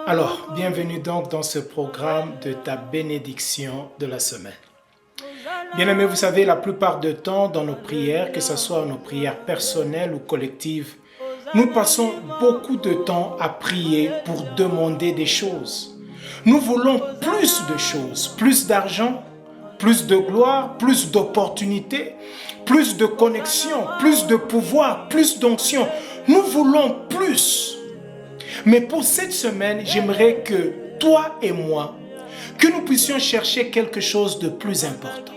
Alors, bienvenue donc dans ce programme de ta bénédiction de la semaine. Bien-aimés, vous savez, la plupart du temps dans nos prières, que ce soit nos prières personnelles ou collectives, nous passons beaucoup de temps à prier pour demander des choses. Nous voulons plus de choses, plus d'argent, plus de gloire, plus d'opportunités, plus de connexion, plus de pouvoir, plus d'onction. Nous voulons plus. Mais pour cette semaine, j'aimerais que toi et moi, que nous puissions chercher quelque chose de plus important.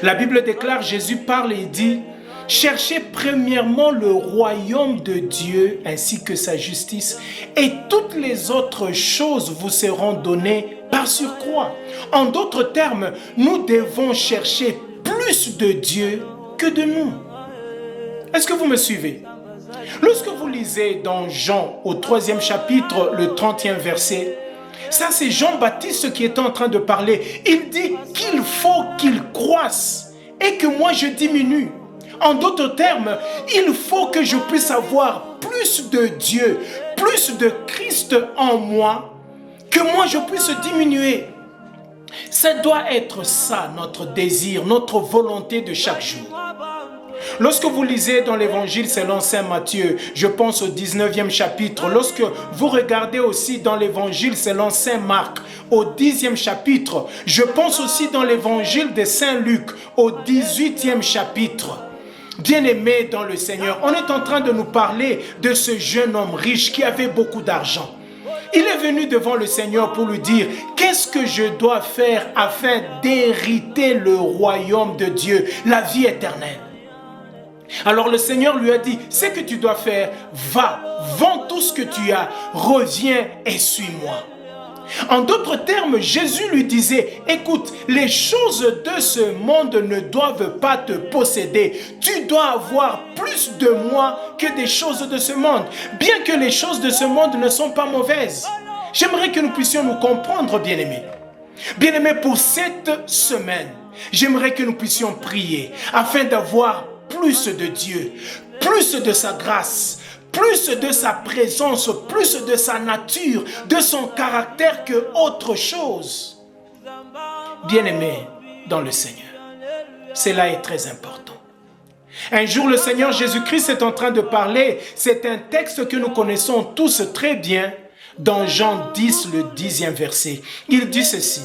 La Bible déclare, Jésus parle et dit, cherchez premièrement le royaume de Dieu ainsi que sa justice et toutes les autres choses vous seront données par surcroît. En d'autres termes, nous devons chercher plus de Dieu que de nous. Est-ce que vous me suivez? Lorsque vous lisez dans Jean au 3e chapitre, le 30e verset, ça c'est Jean-Baptiste qui est en train de parler. Il dit qu'il faut qu'il croisse et que moi je diminue. En d'autres termes, il faut que je puisse avoir plus de Dieu, plus de Christ en moi, que moi je puisse diminuer. Ça doit être ça notre désir, notre volonté de chaque jour. Lorsque vous lisez dans l'évangile selon saint Matthieu, je pense au 19e chapitre, lorsque vous regardez aussi dans l'évangile selon saint Marc, au 10e chapitre, je pense aussi dans l'évangile de saint Luc, au 18e chapitre. Bien-aimés dans le Seigneur, on est en train de nous parler de ce jeune homme riche qui avait beaucoup d'argent. Il est venu devant le Seigneur pour lui dire, qu'est-ce que je dois faire afin d'hériter le royaume de Dieu, la vie éternelle? Alors le Seigneur lui a dit, ce que tu dois faire, va, vends tout ce que tu as, reviens et suis-moi. En d'autres termes, Jésus lui disait, écoute, les choses de ce monde ne doivent pas te posséder. Tu dois avoir plus de moi que des choses de ce monde. Bien que les choses de ce monde ne sont pas mauvaises. J'aimerais que nous puissions nous comprendre, bien-aimés. Bien-aimés, pour cette semaine, j'aimerais que nous puissions prier afin d'avoir plus de Dieu, plus de sa grâce, plus de sa présence, plus de sa nature, de son caractère que autre chose. Bien-aimé dans le Seigneur, cela est très important. Un jour, le Seigneur Jésus-Christ est en train de parler. C'est un texte que nous connaissons tous très bien dans Jean 10, le 10e verset. Il dit ceci,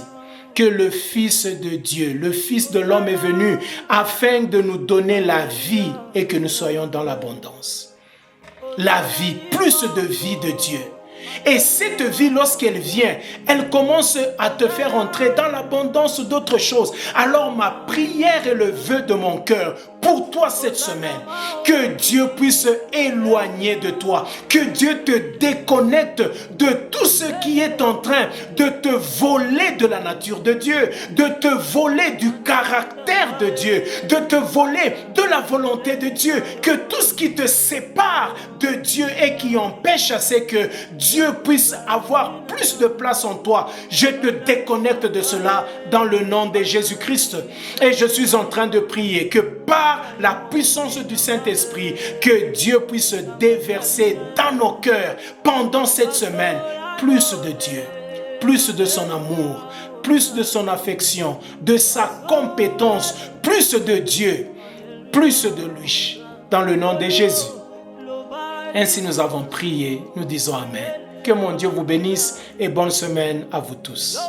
que le Fils de Dieu, le Fils de l'homme est venu afin de nous donner la vie et que nous soyons dans l'abondance. La vie, plus de vie de Dieu. Et cette vie, lorsqu'elle vient, elle commence à te faire entrer dans l'abondance d'autres choses. Alors ma prière et le vœu de mon cœur pour toi cette semaine, que Dieu puisse éloigner de toi, que Dieu te déconnecte de tout ce qui est en train de te voler de la nature de Dieu, de te voler du caractère de Dieu, de te voler de la volonté de Dieu, que tout ce qui te sépare de Dieu et qui empêche à ce que Dieu puisse avoir plus de place en toi, je te déconnecte de cela dans le nom de Jésus-Christ. Et je suis en train de prier que par la puissance du Saint-Esprit, que Dieu puisse déverser dans nos cœurs pendant cette semaine plus de Dieu, plus de son amour, plus de son affection, de sa compétence, plus de Dieu, plus de lui, dans le nom de Jésus. Ainsi nous avons prié, nous disons Amen. Que mon Dieu vous bénisse et bonne semaine à vous tous.